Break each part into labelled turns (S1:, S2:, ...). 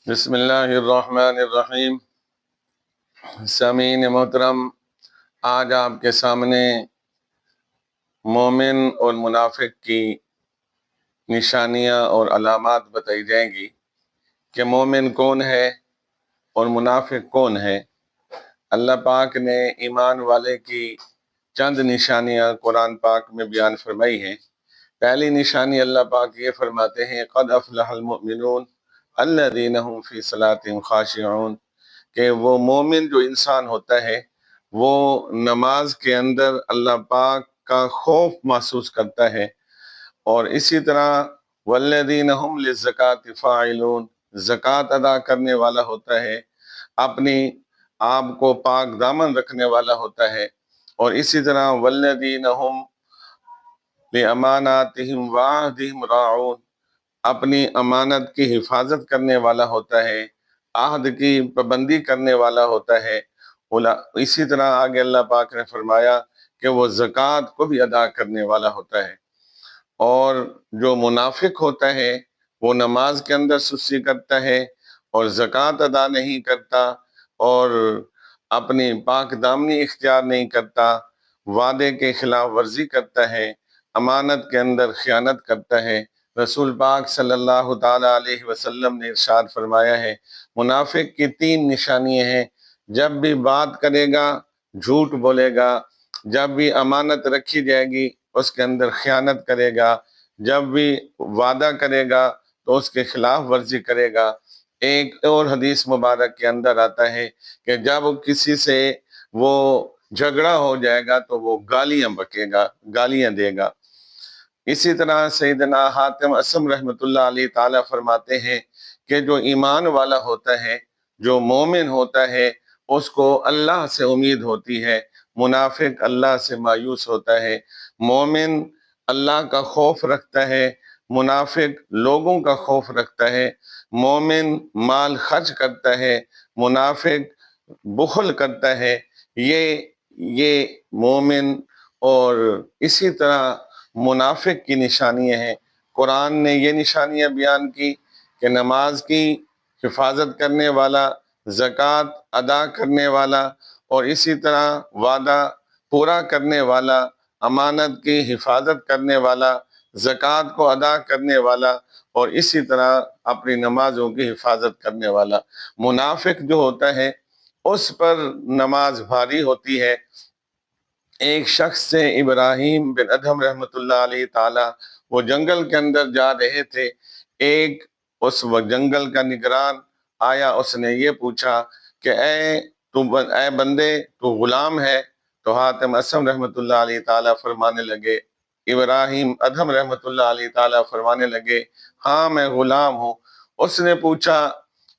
S1: بسم اللہ الرحمن الرحیم۔ سامعین محترم، آج آپ کے سامنے مومن اور منافق کی نشانیاں اور علامات بتائی جائیں گی کہ مومن کون ہے اور منافق کون ہے۔ اللہ پاک نے ایمان والے کی چند نشانیاں قرآن پاک میں بیان فرمائی ہیں۔ پہلی نشانی اللہ پاک یہ فرماتے ہیں قد افلح المؤمنون الذین هم فی صلاتهم خاشعون، کہ وہ مومن جو انسان ہوتا ہے وہ نماز کے اندر اللہ پاک کا خوف محسوس کرتا ہے، اور اسی طرح والذین هم للزکاة فاعلون، زکوٰۃ ادا کرنے والا ہوتا ہے، اپنی آپ کو پاک دامن رکھنے والا ہوتا ہے، اور اسی طرح والذین هم لاماناتهم وعہدهم راعون، اپنی امانت کی حفاظت کرنے والا ہوتا ہے، عہد کی پابندی کرنے والا ہوتا ہے۔ اسی طرح آگے اللہ پاک نے فرمایا کہ وہ زکوٰۃ کو بھی ادا کرنے والا ہوتا ہے۔ اور جو منافق ہوتا ہے وہ نماز کے اندر سستی کرتا ہے اور زکوٰۃ ادا نہیں کرتا، اور اپنی پاک دامنی اختیار نہیں کرتا، وعدے کے خلاف ورزی کرتا ہے، امانت کے اندر خیانت کرتا ہے۔ رسول پاک صلی اللہ تعالی علیہ وسلم نے ارشاد فرمایا ہے منافق کی 3 نشانیاں ہیں۔ جب بھی بات کرے گا جھوٹ بولے گا، جب بھی امانت رکھی جائے گی اس کے اندر خیانت کرے گا، جب بھی وعدہ کرے گا تو اس کے خلاف ورزی کرے گا۔ ایک اور حدیث مبارک کے اندر آتا ہے کہ جب کسی سے وہ جھگڑا ہو جائے گا تو وہ گالیاں بکے گا، گالیاں دے گا۔ اسی طرح سیدنا حاتم اسم رحمۃ اللہ علیہ تعالیٰ فرماتے ہیں کہ جو ایمان والا ہوتا ہے، جو مومن ہوتا ہے، اس کو اللہ سے امید ہوتی ہے، منافق اللہ سے مایوس ہوتا ہے۔ مومن اللہ کا خوف رکھتا ہے، منافق لوگوں کا خوف رکھتا ہے۔ مومن مال خرچ کرتا ہے، منافق بخل کرتا ہے۔ یہ مومن اور اسی طرح منافق کی نشانیاں ہیں۔ قرآن نے یہ نشانیاں بیان کی کہ نماز کی حفاظت کرنے والا، زکوٰۃ ادا کرنے والا، اور اسی طرح وعدہ پورا کرنے والا، امانت کی حفاظت کرنے والا، زکوٰۃ کو ادا کرنے والا، اور اسی طرح اپنی نمازوں کی حفاظت کرنے والا۔ منافق جو ہوتا ہے اس پر نماز بھاری ہوتی ہے۔ ایک شخص سے ابراہیم بن ادھم رحمۃ اللہ علیہ تعالی، وہ جنگل کے اندر جا رہے تھے، ایک اس وقت جنگل کا نگران آیا، اس نے یہ پوچھا کہ اے بندے تو غلام ہے؟ تو حاتم اسم رحمۃ اللہ علیہ تعالی فرمانے لگے، ابراہیم ادھم رحمۃ اللہ علیہ تعالی فرمانے لگے ہاں میں غلام ہوں۔ اس نے پوچھا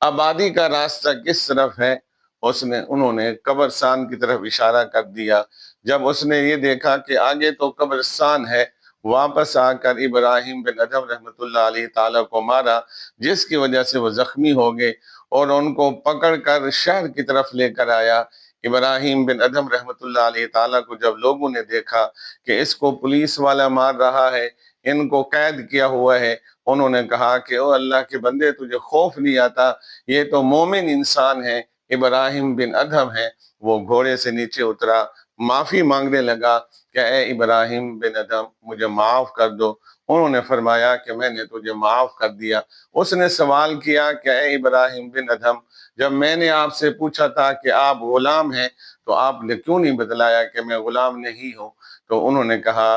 S1: آبادی کا راستہ کس طرف ہے؟ انہوں نے قبرستان کی طرف اشارہ کر دیا۔ جب اس نے یہ دیکھا کہ آگے تو قبرستان ہے، واپس آ کر ابراہیم بن ادھم رحمۃ اللہ علیہ تعالیٰ کو مارا، جس کی وجہ سے وہ زخمی ہو گئے، اور ان کو پکڑ کر شہر کی طرف لے کر آیا۔ ابراہیم بن ادھم رحمۃ اللہ علیہ تعالیٰ کو جب لوگوں نے دیکھا کہ اس کو پولیس والا مار رہا ہے، ان کو قید کیا ہوا ہے، انہوں نے کہا کہ او اللہ کے بندے تجھے خوف نہیں آتا، یہ تو مومن انسان ہے، ابراہیم بن ادھم ہے۔ وہ گھوڑے سے نیچے اترا، معافی مانگنے لگا کہ اے ابراہیم بن ادھم مجھے معاف کر دو۔ انہوں نے فرمایا کہ میں نے تجھے معاف کر دیا۔ اس نے سوال کیا کہ اے ابراہیم بن ادھم، جب میں نے آپ سے پوچھا تھا کہ آپ غلام ہیں تو آپ نے کیوں نہیں بتلایا کہ میں غلام نہیں ہوں؟ تو انہوں نے کہا،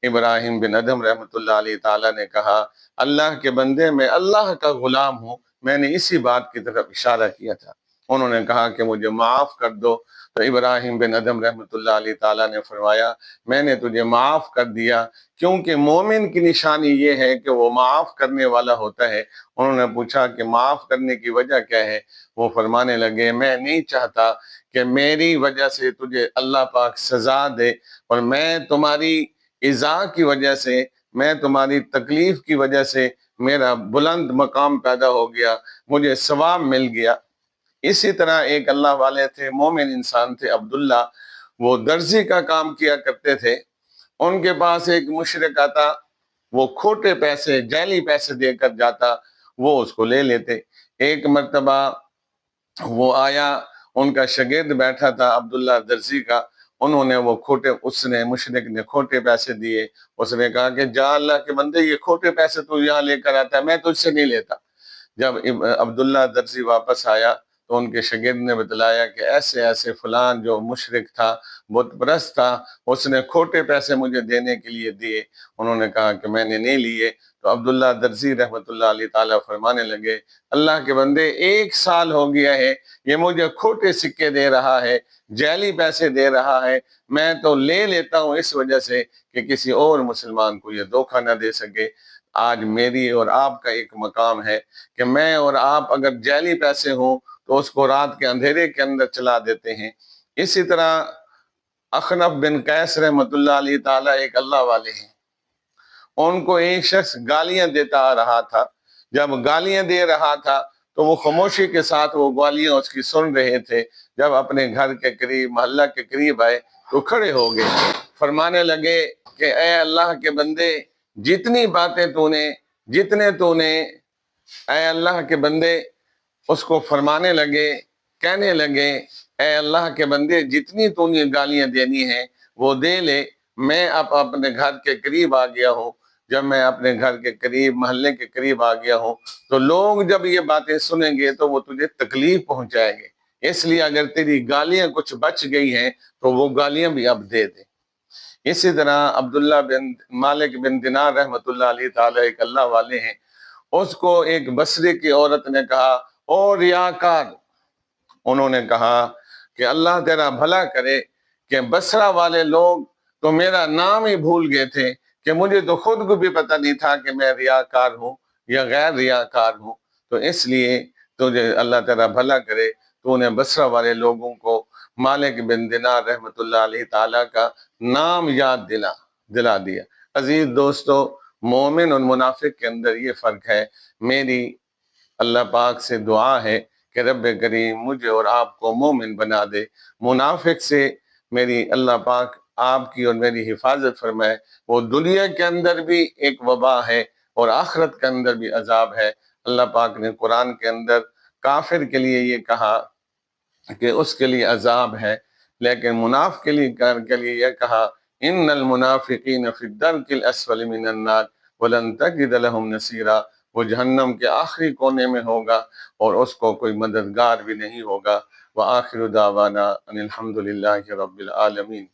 S1: ابراہیم بن ادھم رحمۃ اللہ علیہ تعالیٰ نے کہا اللہ کے بندے میں اللہ کا غلام ہوں، میں نے اسی بات کی طرف اشارہ کیا تھا۔ انہوں نے کہا کہ مجھے معاف کر دو۔ تو ابراہیم بن ادھم رحمۃ اللہ علیہ تعالیٰ نے فرمایا میں نے تجھے معاف کر دیا، کیونکہ مومن کی نشانی یہ ہے کہ وہ معاف کرنے والا ہوتا ہے۔ انہوں نے پوچھا کہ معاف کرنے کی وجہ کیا ہے؟ وہ فرمانے لگے میں نہیں چاہتا کہ میری وجہ سے تجھے اللہ پاک سزا دے، اور میں تمہاری ایذا کی وجہ سے، میں تمہاری تکلیف کی وجہ سے میرا بلند مقام پیدا ہو گیا، مجھے ثواب مل گیا۔ اسی طرح ایک اللہ والے تھے، مومن انسان تھے، عبداللہ، وہ درزی کا کام کیا کرتے تھے۔ ان کے پاس ایک مشرک آتا، وہ کھوٹے پیسے، جعلی پیسے دے کر جاتا، وہ اس کو لے لیتے۔ ایک مرتبہ وہ آیا، ان کا شاگرد بیٹھا تھا عبداللہ درزی کا، انہوں نے وہ مشرک نے کھوٹے پیسے دیے۔ اس نے کہا کہ جا اللہ کے بندے، یہ کھوٹے پیسے تو یہاں لے کر آتا ہے، میں تجھ سے نہیں لیتا۔ جب عبداللہ درزی واپس آیا تو ان کے شاگرد نے بتلایا کہ ایسے ایسے فلان جو مشرک تھا، بت پرست تھا، اس نے کھوٹے پیسے مجھے دینے کے لیے دیے۔ انہوں نے کہا کہ میں نے نہیں لیے۔ تو عبداللہ درزی رحمۃ اللہ علیہ تعالیٰ فرمانے لگے، اللہ کے بندے 1 سال ہو گیا ہے یہ مجھے کھوٹے سکے دے رہا ہے، جعلی پیسے دے رہا ہے، میں تو لے لیتا ہوں اس وجہ سے کہ کسی اور مسلمان کو یہ دھوکہ نہ دے سکے۔ آج میری اور آپ کا ایک مقام ہے کہ میں اور آپ اگر جعلی پیسے ہوں تو اس کو رات کے اندھیرے کے اندر چلا دیتے ہیں۔ اسی طرح اخنف بن قیس رحمۃ اللہ علیہ تعالیٰ ایک اللہ والے ہیں، ان کو ایک شخص گالیاں دیتا آ رہا تھا۔ جب گالیاں دے رہا تھا تو وہ خاموشی کے ساتھ وہ گالیاں اس کی سن رہے تھے۔ جب اپنے گھر کے قریب، محلہ کے قریب آئے تو کھڑے ہو گئے، فرمانے لگے کہ اے اللہ کے بندے، جتنی باتیں تو نے اے اللہ کے بندے، اس کو فرمانے لگے، کہنے لگے اے اللہ کے بندے، جتنی تو نے گالیاں دینی ہیں وہ دے لے، میں اب اپنے گھر کے قریب آ گیا ہوں۔ جب میں اپنے گھر کے قریب، محلے کے قریب آ گیا ہوں تو لوگ جب یہ باتیں سنیں گے تو وہ تجھے تکلیف پہنچائیں گے، اس لیے اگر تیری گالیاں کچھ بچ گئی ہیں تو وہ گالیاں بھی اب دے دے۔ اسی طرح عبداللہ بن مالک بن دینار رحمۃ اللہ علیہ تعالیٰ ایک اللہ والے ہیں، اس کو ایک بصرے کی عورت نے کہا، او ریاکار، انہوں نے کہا کہ اللہ تیرا بھلا کرے کہ بصرہ والے لوگ تو میرا نام ہی بھول گئے تھے، کہ مجھے تو خود کو بھی پتہ نہیں تھا کہ میں ریاکار ہوں یا غیر ریاکار ہوں۔ تو اس لیے تجھے اللہ تیرا بھلا کرے، تو نے بصرہ والے لوگوں کو مالک بن دینار رحمۃ اللہ علیہ تعالیٰ کا نام یاد دلا دیا۔ عزیز دوستو، مومن اور منافق کے اندر یہ فرق ہے۔ میری اللہ پاک سے دعا ہے کہ رب کریم مجھے اور آپ کو مومن بنا دے، منافق سے میری اللہ پاک آپ کی اور میری حفاظت فرمائے۔ وہ دنیا کے اندر بھی ایک وبا ہے اور آخرت کے اندر بھی عذاب ہے۔ اللہ پاک نے قرآن کے اندر کافر کے لیے یہ کہا کہ اس کے لیے عذاب ہے، لیکن منافق کے لیے یہ کہا، ان المنافقین فی الدرک الاسفل من النار ولن تجد لهم نصیرا، وہ جہنم کے آخری کونے میں ہوگا اور اس کو کوئی مددگار بھی نہیں ہوگا۔ وآخر دعوانا ان الحمد للہ رب العالمین۔